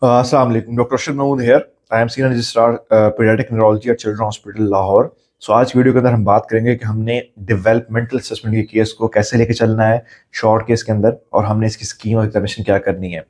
Assalamu alaikum, Dr. Rashid Mahmood here. I am senior registrar pediatric neurology at Children's Hospital Lahore. आज की video के अंदर हम बात करेंगे कि हमने डेवलपमेंटल असेसमेंट के केस को कैसे लेके चलना है शॉर्ट केस के अंदर, और हमने इसकी स्कीम और एग्जामिनेशन क्या करनी है।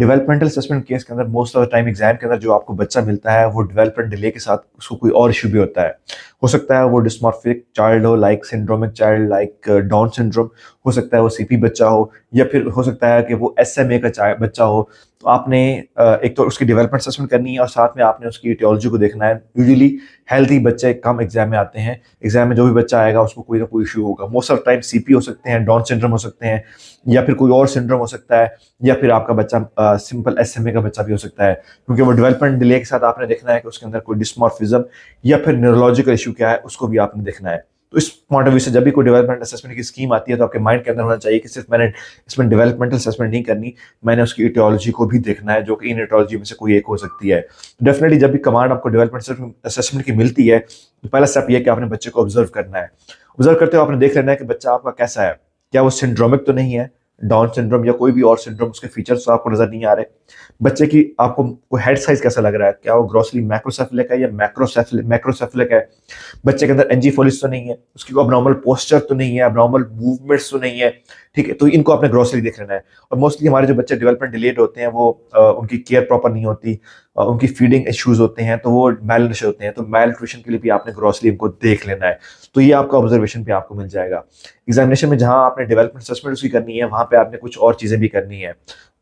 डेवलपमेंटल असेसमेंट केस के अंदर most of the time exam के अंदर जो आपको बच्चा मिलता है वो डेवलपमेंट डिले के साथ उसको कोई और इशू भी होता है। हो सकता है वो डिस्मॉर्फिक चाइल्ड हो, like syndromic child, like down syndrome. हो सकता है वो सीपी बच्चा हो, या फिर हो सकता है कि वो एसएमए का बच्चा हो। तो आपने एक तो उसकी डेवलपमेंट असेसमेंट करनी है और साथ में आपने उसकी etiology को देखना है। यूजुअली हेल्थी बच्चे कम एग्जाम में आते हैं। एग्जाम में जो भी बच्चा आएगा उसको कोई ना कोई इशू होगा। मोस्ट ऑफ टाइम सीपी हो सकते हैं, डाउन सिंड्रोम हो सकते हैं, या फिर कोई और सिंड्रोम हो सकता है, या फिर आपका बच्चा सिंपल एसएमए का बच्चा भी हो सकता है। क्योंकि वो डेवलपमेंट डिले के साथ आपने देखना है कि उसके अंदर कोई डिस्मॉर्फिज्म या फिर न्यूरोलॉजिकल इशू क्या है, उसको भी आपने देखना है। तो इस पॉइंट ऑफ व्यू से जब भी कोई डेवलपमेंट असेसमेंट की स्कीम आती है तो आपके माइंड के अंदर होना चाहिए कि सिर्फ मैंने इसमें डेवलपमेंटल असेसमेंट नहीं करनी, मैंने उसकी इटियोलॉजी को भी देखना है, जो कि इन इटियोलॉजी में से कोई एक हो सकती है। डेफिनेटली जब भी कमांड आपको डेवलपमेंट असेसमेंट की मिलती है तो पहला स्टेप ये है कि आपने बच्चे को ऑब्जर्व करना है। ऑब्जर्व करते हुए आपने देख लेना है कि बच्चा आपका कैसा है। क्या वो सिंड्रोमिक तो नहीं है, डाउन सिंड्रोम या कोई भी और सिंड्रोम, उसके फीचर्स तो आपको नजर नहीं आ रहे। बच्चे की आपको हेड साइज कैसा लग रहा है, क्या वो ग्रॉसली मैक्रोसेफलिक है या मैक्रोसेफलिक है। बच्चे के अंदर एंजीफोलिस तो नहीं है, उसकी कोई अबनॉर्मल पोस्चर तो नहीं है, अबनॉर्मल मूवमेंट्स तो नहीं है। ठीक है, तो इनको आपने ग्रॉसली देख लेना है। और मोस्टली हमारे जो बच्चे डेवलपमेंट डिलेड होते हैं वो उनकी केयर प्रॉपर नहीं होती, उनकी फीडिंग इश्यूज होते हैं, तो वो मैल नरिश होते हैं। तो मैल न्यूट्रिशन के लिए भी आपने ग्रॉसली इनको देख लेना है। तो ये आपका ऑब्जर्वेशन पे आपको मिल जाएगा। एग्जामिनेशन में जहां आपने डेवलपमेंट असेसमेंट उसकी करनी है वहां पे आपने कुछ और चीजें भी करनी है।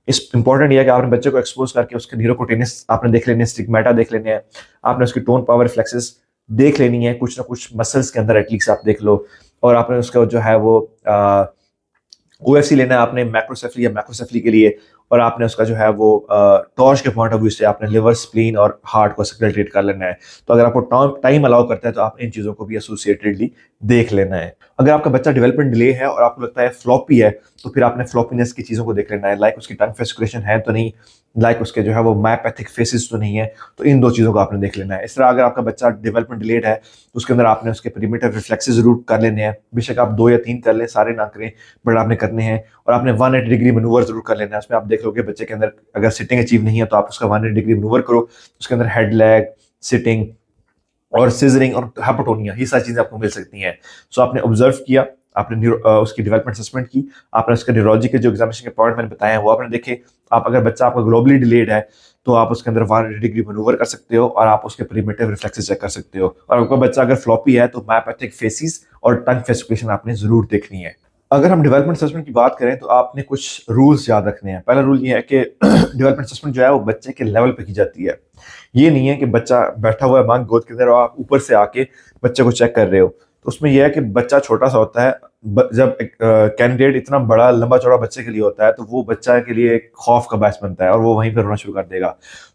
इस इंपॉर्टेंट ये है कि आपने बच्चे को एक्सपोज करके उसके न्यूरोकुटेनियस आपने देख लेने हैं, स्टिग्मेटा देख लेने हैं, आपने उसकी टोन पावर रिफ्लेक्सेस देख लेनी है, कुछ ना कुछ मसल्स के अंदर एटलीस्ट आप देख लो। और आपने उसका जो है वो ओएफसी लेना है आपने मैक्रोसेफली या मैक्रोसेफली के लिए। और आपने उसका जो है वो टॉर्च के पॉइंट ऑफ व्यू से आपने लिवर, स्प्लीन और हार्ट को सेपरेट कर लेना है। तो अगर आपको टाइम अलाउ करता है तो आप इन चीज़ों को भी एसोसिएटेडली देख लेना है। अगर आपका बच्चा डेवलपमेंट डिले है और आपको लगता है फ्लॉपी है तो फिर आपने फ्लॉपीनेस की चीज़ों को देख लेना है, लाइक उसकी टंग फेसिकुलेशन है तो नहीं, लाइक उसके जो है वो मायोपैथिक फेसेस तो नहीं है। तो इन दो चीज़ों को आपने देख लेना है। इस तरह अगर आपका बच्चा डेवलपमेंट डिलेड है तो उसके अंदर आपने उसके पेरिमीटर रिफ्लेक्सेस जरूर कर लेने हैं। बेशक आप 2 या 3 कर लें, सारे ना करें, बट आपने करने हैं। और आपने 180 डिग्री मनूवर जरूर कर लेना है। उसमें आप देख लो कि बच्चे के अंदर अगर सिटिंग अचीव नहीं है तो आप उसका 180 डिग्री मनूवर करो। उसके अंदर हेड, लेग, सिटिंग और सिजरिंग और हाइपोटोनिया, ये सारी चीजें आपको मिल सकती हैं। सो आपने ऑब्जर्व किया, आपने उसकी डेवलपमेंट असेसमेंट की, आपने उसका न्यूरोलॉजी के जो एग्जामिनेशन के पॉइंट मैंने बताए हैं वो आपने देखे। आप अगर बच्चा आपका ग्लोबली डिलेड है तो आप उसके अंदर 180 डिग्री मनूवर कर सकते हो और आप उसके प्रीमेटिव रिफ्लेक्सेस चेक कर सकते हो। और आपका बच्चा अगर फ्लॉपी है तो मायोपैथिक फेसिस और टंग फेसिकुलेशन आपने जरूर देखनी है। अगर हम डेवलपमेंट असेसमेंट की बात करें तो आपने कुछ रूल्स याद रखने हैं। पहला रूल ये है कि डेवलपमेंट असेसमेंट जो है वो बच्चे के लेवल पे की जाती है। ये नहीं है कि बच्चा बैठा हुआ है मांग गोद के अंदर और आप ऊपर से आके बच्चे को चेक कर रहे हो। तो उसमें यह है कि बच्चा छोटा सा होता है, जब कैंडिडेट इतना बड़ा लंबा चौड़ा बच्चे के लिए होता है तो वो बच्चा के लिए एक खौफ का बायस बनता है और वो वहीं पर रोना शुरू कर देगा।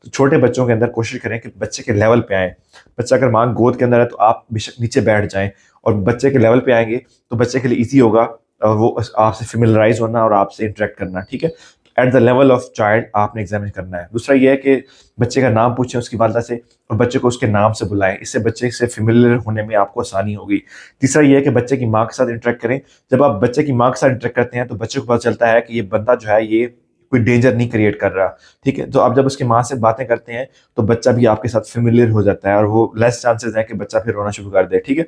तो छोटे बच्चों के अंदर कोशिश करें कि बच्चे के लेवल पे आए। बच्चा अगर मांग गोद के अंदर है तो आप बेशक नीचे बैठ जाएं और बच्चे के लेवल पे आएंगे तो बच्चे के लिए ईजी होगा और वो आपसे फेमिलराइज होना और आपसे इंटरेक्ट करना। ठीक है, at the level of child आपने एग्जामिन करना है। दूसरा ये है कि बच्चे का नाम पूछें उसकी वालदा से और बच्चे को उसके नाम से बुलाएं, इससे बच्चे से फेमिलियर होने में आपको आसानी होगी। तीसरा ये है कि बच्चे की माँ के साथ इंटरेक्ट करें। जब आप बच्चे की माँ के साथ इंटरेक्ट करते हैं तो बच्चे को पता चलता है कि ये बंदा जो है ये कोई डेंजर नहीं क्रिएट कर रहा। ठीक है, तो आप जब उसकी माँ से बातें करते हैं तो बच्चा भी आपके साथ फेमिलियर हो जाता है और वो लेस चांसेस है कि बच्चा फिर रोना शुरू कर दे। ठीक है,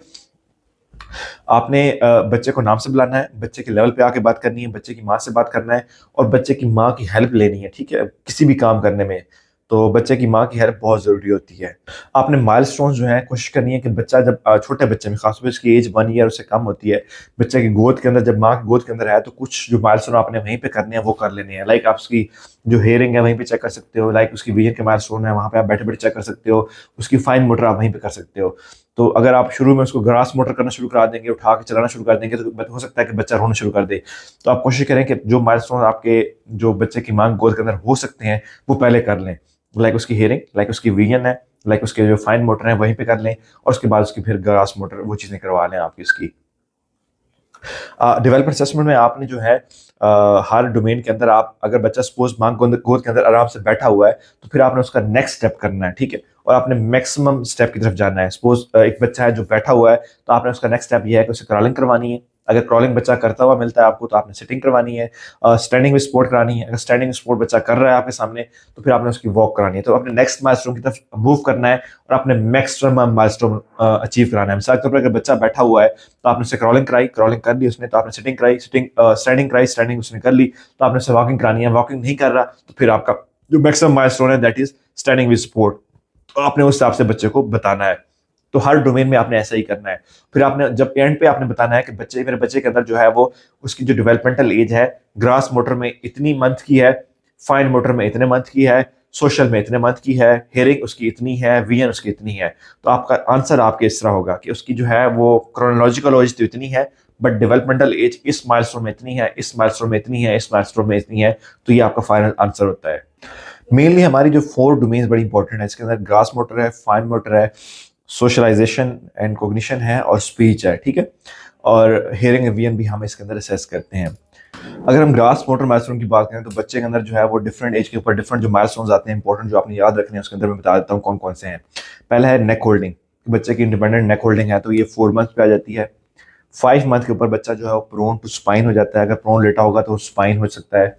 आपने बच्चे को नाम से बुलाना है, बच्चे के लेवल पे आके बात करनी है, बच्चे की माँ से बात करना है और बच्चे की माँ की हेल्प लेनी है। ठीक है, किसी भी काम करने में तो बच्चे की माँ की हेल्प बहुत जरूरी होती है। आपने माइलस्टोन्स जो है कोशिश करनी है कि बच्चा जब छोटे बच्चे में खासतौर इसकी एज 1 ईयर उससे कम होती है, बच्चे की गोद के अंदर जब माँ की गोद के अंदर है तो कुछ जो माइलस्टोन आपने वहीं पे करने हैं वो कर लेने हैं। लाइक आप उसकी जो हेयरिंग है वहीं पे चेक कर सकते हो, लाइक उसकी विजन के माइलस्टोन है वहाँ पे आप बैठे बैठे चेक कर सकते हो, उसकी फाइन मोटर आप वहीं पे कर सकते हो। तो अगर आप शुरू में उसको ग्रास मोटर करना शुरू करा देंगे, उठा के चलाना शुरू कर देंगे तो हो सकता है कि बच्चा रोना शुरू कर दे। तो आप कोशिश करें कि जो माइलस्टोन आपके जो बच्चे की मांग गोद के अंदर हो सकते हैं वो पहले कर लें। लाइक उसकी हेयरिंग, लाइक उसकी विजन है, लाइक उसके जो फाइन मोटर है वहीं पे कर लें और उसके बाद उसकी फिर ग्रास मोटर वो चीज़ें करवा लें आपकी इसकी। डेवलपमेंट असेसमेंट में आपने जो है हर डोमेन के अंदर आप अगर बच्चा सपोज मांग गोद के अंदर आराम से बैठा हुआ है तो फिर आपने उसका नेक्स्ट स्टेप करना है। ठीक है, और आपने मैक्सिमम स्टेप की तरफ जाना है। सपोज एक बच्चा है जो बैठा हुआ है तो आपने उसका नेक्स्ट स्टेप ये है कि उसे क्रॉलिंग करवानी है, अगर क्रॉलिंग बच्चा करता हुआ मिलता है आपको तो आपने सिटिंग करवानी है, स्टैंडिंग में सपोर्ट करानी है। अगर स्टैंडिंग में सपोर्ट बच्चा कर रहा है आपके सामने तो फिर आपने उसकी वॉक करानी है। तो अपने नेक्स्ट माइलस्टोन की तरफ मूव करना है और अपने मैक्सिमम माइलस्टोन अचीव कराना है। मिसाल के तौर पर अगर बच्चा बैठा हुआ है तो आपने उससे क्रॉलिंग कराई, क्रॉलिंग कर ली उसने तो आपने सिटिंग कराई, स्टैंडिंग कराई, स्टैंडिंग उसने कर ली तो आपने उससे वॉकिंग करानी है। वॉकिंग नहीं कर रहा तो फिर आपका जो मैक्सिमम माइलस्टोन है that is standing with support, तो आपने उस हिसाब से बच्चे को बताना है। तो हर डोमेन में आपने ऐसा ही करना है। फिर आपने जब एंड पे आपने बताना है कि मेरे बच्चे के अंदर जो है वो उसकी जो डेवलपमेंटल एज है ग्रास मोटर में इतनी मंथ की है, फाइन मोटर में इतने मंथ की है, सोशल में इतने मंथ की है, हेयरिंग उसकी इतनी है, विजन उसकी इतनी है। तो आपका आंसर आपके इस तरह होगा कि उसकी जो है वो क्रोनोलॉजिकल एज तो इतनी है बट डेवलपमेंटल एज इस माइलस्टोन में इतनी है, इस माइलस्टोन में इतनी है, इस माइलस्टोन में इतनी है। तो ये आपका फाइनल आंसर होता है। मेनली हमारी जो 4 डोमेन्स बड़ी इंपॉर्टेंट है, इसके अंदर ग्रास मोटर है, फाइन मोटर है, सोशलाइजेशन एंड कॉग्निशन है और स्पीच है, ठीक है। और हियरिंग एंड विजन भी हम इसके अंदर असेस करते हैं। अगर हम ग्रास मोटर माइलस्टोन की बात करें तो बच्चे के अंदर जो है वो डिफरेंट एज के ऊपर डिफरेंट जो माइलस्टोन्स आते हैं इंपॉर्टेंट जो आपने याद रखने हैं, उसके अंदर मैं बता देता हूँ कौन कौन से हैं। पहला है नेक होल्डिंग। बच्चे की इंडिपेंडेंट नेक होल्डिंग है तो ये 4 मंथ पे आ जाती है। 5 मंथ के ऊपर बच्चा जो है वो प्रोन टू स्पाइन हो जाता है। अगर प्रोन लेटा होगा तो स्पाइन हो सकता है।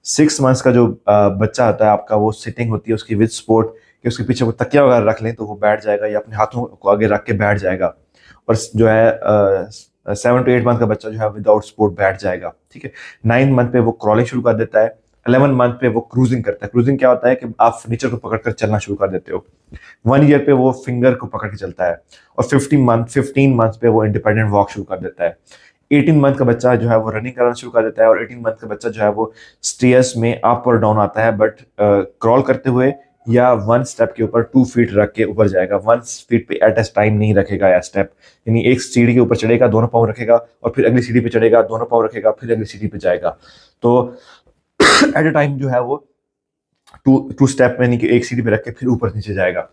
6 मंथ्स का जो बच्चा होता है आपका वो सिटिंग होती है उसकी विद सपोर्ट, कि उसके पीछे वो तकिया वगैरह रख लें तो वो बैठ जाएगा या अपने हाथों को आगे रख के बैठ जाएगा। और जो है 7 to 8 मंथ का बच्चा जो है विदाउट सपोर्ट बैठ जाएगा, ठीक है। 9 मंथ पे वो क्रॉलिंग शुरू कर देता है। 11 मंथ पे वो क्रूजिंग करता है। क्रूजिंग क्या होता है कि आप फर्नीचर को पकड़कर चलना शुरू कर देते हो। 1 ईयर पे वो फिंगर को पकड़ के चलता है। और 15 मंथ पे वो इंडिपेंडेंट वॉक शुरू कर देता है। 18 मंथ का बच्चा जो है वो रनिंग करना शुरू कर देता है। और 18 मंथ का बच्चा जो है वो स्टेयर्स में अप और डाउन आता है बट क्रॉल करते हुए या 1 स्टेप के ऊपर 2 फीट रख के ऊपर जाएगा। 1 फीट पे एट ए टाइम नहीं रखेगा या स्टेप, यानी एक सीढ़ी के ऊपर चढ़ेगा, दोनों पाँव रखेगा और फिर अगली सीढ़ी पे चढ़ेगा, दोनों पाँव रखेगा, फिर अगली सीढ़ी पे जाएगा। तो एट ए टाइम जो है वो टू स्टेप में, यानी कि एक सीढ़ी पे रख के फिर ऊपर नीचे जाएगा।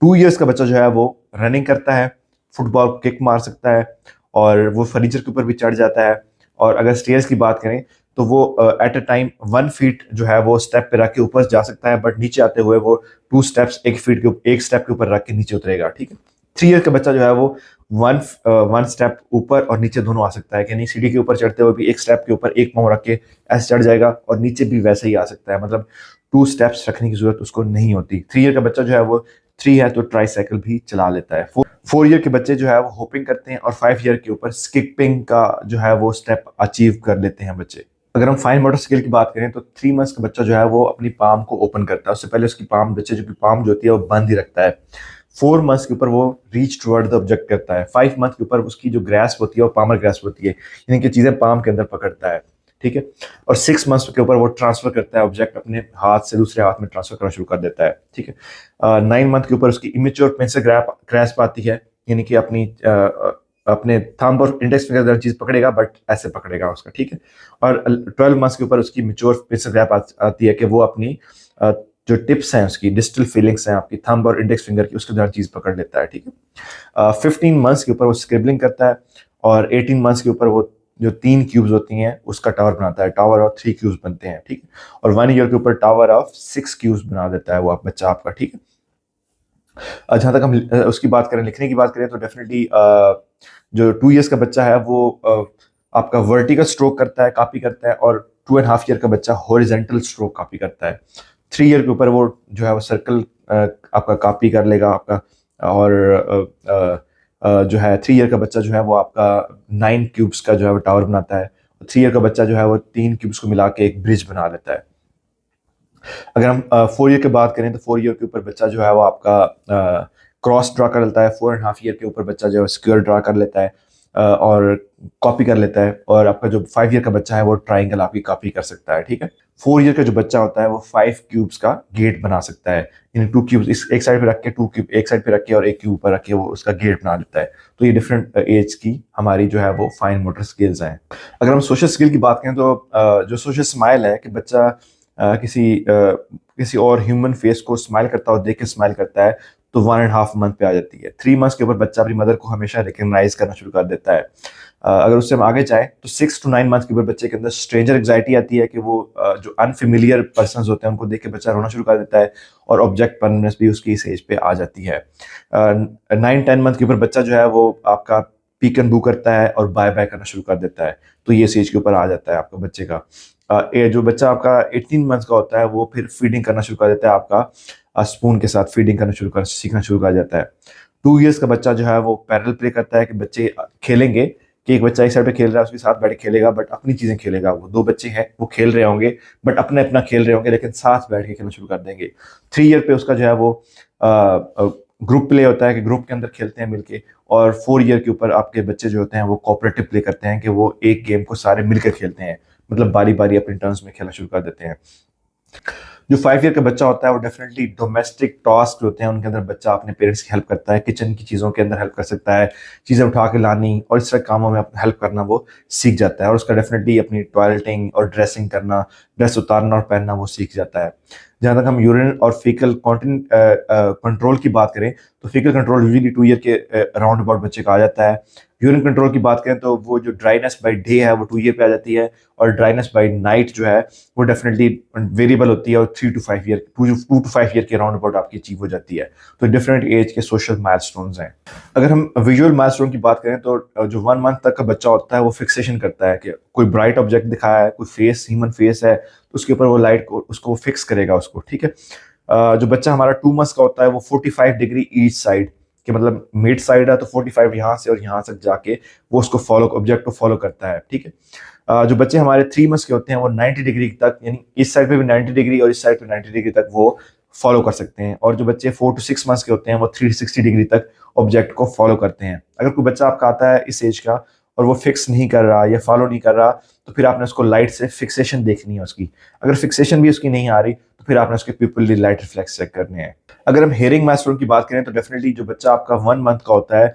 2 इयर्स का बच्चा जो है वो रनिंग करता है, फुटबॉल किक मार सकता है और वो फर्नीचर के ऊपर भी चढ़ जाता है। और अगर स्टेयर्स की बात करें तो वो एट अ टाइम 1 फीट जो है वो स्टेप पे रख के ऊपर जा सकता है बट नीचे आते हुए वो 2 स्टेप्स एक स्टेप के ऊपर रख के नीचे उतरेगा, ठीक है। 3 ईयर का बच्चा जो है वो वन स्टेप ऊपर और नीचे दोनों आ सकता है, यानी सीढ़ी के ऊपर चढ़ते हुए भी एक स्टेप के ऊपर एक पाँव रख के ऐसे चढ़ जाएगा और नीचे भी वैसे ही आ सकता है। मतलब 2 स्टेप्स रखने की जरूरत उसको नहीं होती। 3 ईयर का बच्चा जो है वो 3 है तो ट्राईसाइकिल भी चला लेता है। 4 ईयर के बच्चे जो है वो होपिंग करते हैं और 5 ईयर के ऊपर स्किपिंग का जो है वो स्टेप अचीव कर लेते हैं बच्चे। अगर हम फाइन मोटर स्किल की बात करें तो 3 मंथ्स का बच्चा जो है वो अपनी पाम को ओपन करता है। उससे पहले उसकी पाम बच्चे जो पाम जो होती है वो बंद ही रखता है। 4 मंथ्स के ऊपर वो रीच टुवर्ड द ऑब्जेक्ट करता है। 5 मंथ के ऊपर उसकी जो ग्रास्प होती है वो पामर ग्रास्प होती है, यानी कि चीजें पाम के अंदर पकड़ता है, ठीक है। और 6 मंथ्स के ऊपर वो ट्रांसफर करता है ऑब्जेक्ट, अपने हाथ से दूसरे हाथ में ट्रांसफर करना शुरू कर देता है, ठीक है। 9 मंथ के ऊपर उसकी इमेच्योर पेंसिल ग्रास्प आती है, यानी कि अपने थंब और इंडेक्स फिंगर चीज पकड़ेगा बट ऐसे पकड़ेगा उसका, ठीक है। और 12 मंथ्स के ऊपर उसकी मेच्योर पेंसिल ग्रास्प आती है कि वो अपनी जो टिप्स हैं उसकी डिजिटल फीलिंग्स हैं आपकी थंब और इंडेक्स फिंगर की, उसके द्वारा चीज पकड़ लेता है, ठीक है। 15 मंथ्स के ऊपर वो स्क्रिबलिंग करता है और 18 मंथ्स के ऊपर वो जो 3 क्यूब्स होती हैं उसका टावर बनाता है। टावर ऑफ 3 क्यूब्स बनते हैं, ठीक है। और 1 ईयर के ऊपर टावर ऑफ 6 क्यूब्स बना देता है वो बच्चा आपका, ठीक है। जहाँ तक हम उसकी बात करें, लिखने की बात करें तो डेफिनेटली जो 2 इयर्स का बच्चा है वो आपका वर्टिकल स्ट्रोक करता है, कॉपी करता है। और 2.5 ईयर का बच्चा हॉरिजेंटल स्ट्रोक कॉपी करता है। 3 ईयर के ऊपर वो जो है वो सर्कल आपका कॉपी कर लेगा आपका। और जो है 3 ईयर का बच्चा जो है वो आपका 9 क्यूब्स का जो है वो टावर बनाता है। 3 ईयर का बच्चा जो है वो 3 क्यूब्स को मिला के एक ब्रिज बना लेता है। अगर हम 4 ईयर की बात करें तो 4 ईयर के ऊपर बच्चा जो है वो आपका क्रॉस ड्रा कर लेता है। 4.5 ईयर के ऊपर बच्चा जो है स्क्वायर ड्रा कर लेता है और कॉपी कर लेता है। और आपका जो 5 ईयर का बच्चा है वो ट्राइंगल आपकी कॉपी कर सकता है, ठीक है। 4 ईयर का जो बच्चा होता है वो 5 क्यूब्स का गेट बना सकता है, यानी 2 क्यूब्स एक साइड पे रख के 2 क्यूब एक साइड पे रख के और एक क्यूब ऊपर रख के वो उसका गेट बना लेता है। तो ये डिफरेंट एज की हमारी जो है वो फाइन मोटर स्किल्स हैं। अगर हम सोशल स्किल की बात करें तो जो सोशल स्माइल है कि बच्चा किसी और ह्यूमन फेस को स्माइल करता हुआ देख के स्माइल करता है, तो 1.5 मंथ पे आ जाती है। 3 मंथ्स के ऊपर बच्चा अपनी मदर को हमेशा रिकग्नाइज करना शुरू कर देता है। अगर उससे हम आगे जाएं तो 6 to 9 मंथ के ऊपर बच्चे के अंदर स्ट्रेंजर एग्जाइटी आती है कि वो जो अनफेमिलियर पर्सन होते हैं उनको देख के बच्चा रोना शुरू कर देता है और ऑब्जेक्ट परमानेंस भी उसकी इस एज पे आ जाती है। 9-10 मंथ के ऊपर बच्चा जो है वो आपका पीक एंड बू करता है और बाय बाय करना शुरू कर देता है। तो ये स्टेज के ऊपर आ जाता है आपका बच्चे का। ये जो बच्चा आपका 18 मंथ्स का होता है वो फिर फीडिंग करना शुरू कर देता है, आपका स्पून के साथ फीडिंग करना सीखना शुरू कर जाता है। 2 इयर्स का बच्चा जो है वो पैरेलल प्ले करता है कि बच्चे खेलेंगे, कि एक बच्चा एक साइड पे खेल रहा है उसके साथ बैठ के खेलेगा, बट अपनी चीजें खेलेगा। वो 2 बच्चे हैं वो खेल रहे होंगे बट अपने अपना खेल रहे होंगे, लेकिन साथ बैठ के खेलना शुरू कर देंगे। 3 ईयर पे उसका जो है वो ग्रुप प्ले होता है कि ग्रुप के अंदर खेलते हैं मिलके। और 4 ईयर के ऊपर आपके बच्चे जो होते हैं वो कोऑपरेटिव प्ले करते हैं कि वो एक गेम को सारे मिलकर खेलते हैं, मतलब बारी बारी अपने टर्न्स में खेलना शुरू कर देते हैं। जो 5 ईयर का बच्चा होता है वो डेफिनेटली डोमेस्टिक टास्क होते हैं उनके अंदर बच्चा अपने पेरेंट्स की हेल्प करता है, किचन की चीज़ों के अंदर हेल्प कर सकता है, चीज़ें उठा के लानी और इस तरह कामों में हेल्प करना वो सीख जाता है। और उसका डेफिनेटली अपनी टॉयलेटिंग और ड्रेसिंग करना, ड्रेस उतारना और पहनना वो सीख जाता है। जहाँ तक हम यूरिन और फीकल कंट्रोल की बात करें तो फीकल कंट्रोल यूजली 2 ईयर के अराउंड अबाउट बच्चे का आ जाता है। यूरिन कंट्रोल की बाट करें तो वो जो ड्राइनेस बाई डे है वो 2 ईयर पे आ जाती है, और ड्राइनेस बाई नाइट जो है वो डेफिनेटली वेरिएबल होती है और 3 to 5 ईयर 2 to 5 ईयर के अराउंड अबाउट आपकी अचीव हो जाती है। तो डिफरेंट एज के सोशल माइलस्टोन्स हैं। अगर हम विजुअल माइलस्टोन की बात करें तो जो 1 मंथ तक का बच्चा होता है वो फिक्सेशन करता है कि कोई ब्राइट ऑब्जेक्ट दिखाया है, कोई फेस ह्यूमन फेस है तो उसके ऊपर वो लाइट को उसको फिक्स करेगा उसको, ठीक है। जो बच्चा हमारा 2 मंथ्स का होता है वो 45 डिग्री ईच साइड कि मतलब मिड साइड है तो 45 यहाँ से और यहाँ तक जाके वो उसको फॉलो ऑब्जेक्ट को फॉलो करता है, ठीक है। जो बच्चे हमारे 3 मंथ्स के होते हैं वो 90 डिग्री तक, यानी इस साइड पे भी 90 डिग्री और इस साइड पे 90 डिग्री तक वो फॉलो कर सकते हैं। और जो बच्चे 4 to 6 मंथ्स के होते हैं वो 360 डिग्री तक ऑब्जेक्ट को फॉलो करते हैं। अगर कोई बच्चा आपका आता है इस एज का और वो फिक्स नहीं कर रहा या फॉलो नहीं कर रहा तो फिर आपने उसको लाइट से फिक्सेशन देखनी है उसकी। अगर फिक्सेशन भी उसकी नहीं आ रही तो फिर आपने उसके पिपल लाइट रिफ्लेक्स चेक करने हैं। अगर हम हेयरिंग माइलस्टोन की बात करें तो डेफिनेटली जो बच्चा आपका 1 मंथ का होता है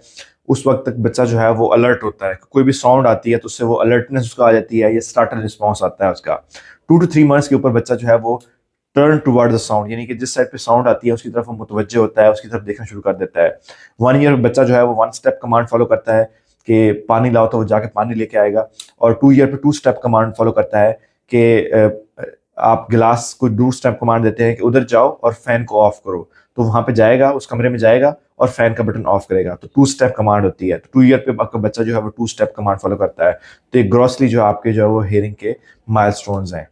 उस वक्त तक बच्चा जो है वो अलर्ट होता है, कोई भी साउंड आती है तो उससे वो अलर्टनेस उसका आ जाती है, या स्टार्टर रिस्पॉन्स आता है उसका। 2 to 3 मंथ्स के ऊपर बच्चा जो है वो टर्न टुवर्ड द साउंड, यानी कि जिस साइड पे साउंड आती है उसकी तरफ वो मुतवज्जे होता है, उसकी तरफ देखना शुरू कर देता है। 1 ईयर बच्चा जो है वो 1 स्टेप कमांड फॉलो करता है कि पानी लाओ तो वो जाके पानी लेके आएगा। और 2 ईयर पे 2 स्टेप कमांड फॉलो करता है कि आप गिलास को 2 स्टेप कमांड देते हैं कि उधर जाओ और फैन को ऑफ करो, तो वहां पे जाएगा, उस कमरे में जाएगा और फैन का बटन ऑफ करेगा। तो 2 स्टेप कमांड होती है। तो 2 ईयर पे आपका बच्चा जो है वो 2 स्टेप कमांड फॉलो करता है। तो ये ग्रॉसली जो आपके जो है वो हेयरिंग के माइलस्टोन्स हैं।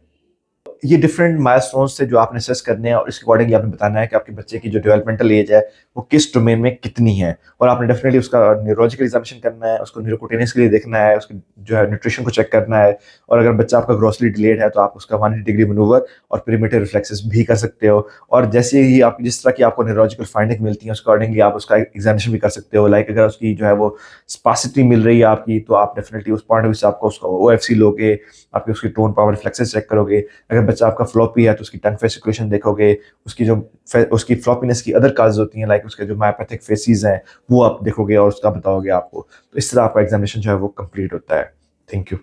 ये डिफरेंट माइलस्टोन्स से जो आपने असेस करने हैं और इसके अकॉर्डिंगली आपने बताना है कि आपके बच्चे की जो डेवलपमेंटल एज है वो किस डोमेन में कितनी है। और आपने डेफिनेटली उसका न्यूरोलॉजिकल एग्जामिनेशन करना है, उसको न्यूरोकुटेनियस के लिए देखना है, उसके जो है न्यूट्रिशन को चेक करना है। और अगर बच्चा आपका ग्रॉसली डिलेड है तो आप उसका 180 डिग्री मनूवर और पेरीमीटर रिफ्लेक्सेस भी कर सकते हो। और जैसे ही आप जिस तरह की आपको न्यूरोलॉजिकल फाइंडिंग मिलती है उसके अकॉर्डिंगली आप उसका एग्जामिनेशन भी कर सकते हो। लाइक अगर उसकी जो है वो स्पासिटी मिल रही है आपकी तो आप डेफिनेटली उस पॉइंट ऑफ व्यू से आपको उसका OFC लोगे, आपकी उसकी टोन पावर रिफ्लेक्सेस चेक करोगे। अगर बच्चा आपका फ्लॉपी है तो उसकी टंग फेस इक्वेशन देखोगे, उसकी जो उसकी फ्लॉपीनेस की अदर काज होती हैं लाइक उसके जो मायोपैथिक फेसेस हैं वो आप देखोगे और उसका बताओगे आपको। तो इस तरह आपका एग्जामिनेशन जो है वो कंप्लीट होता है। Thank you.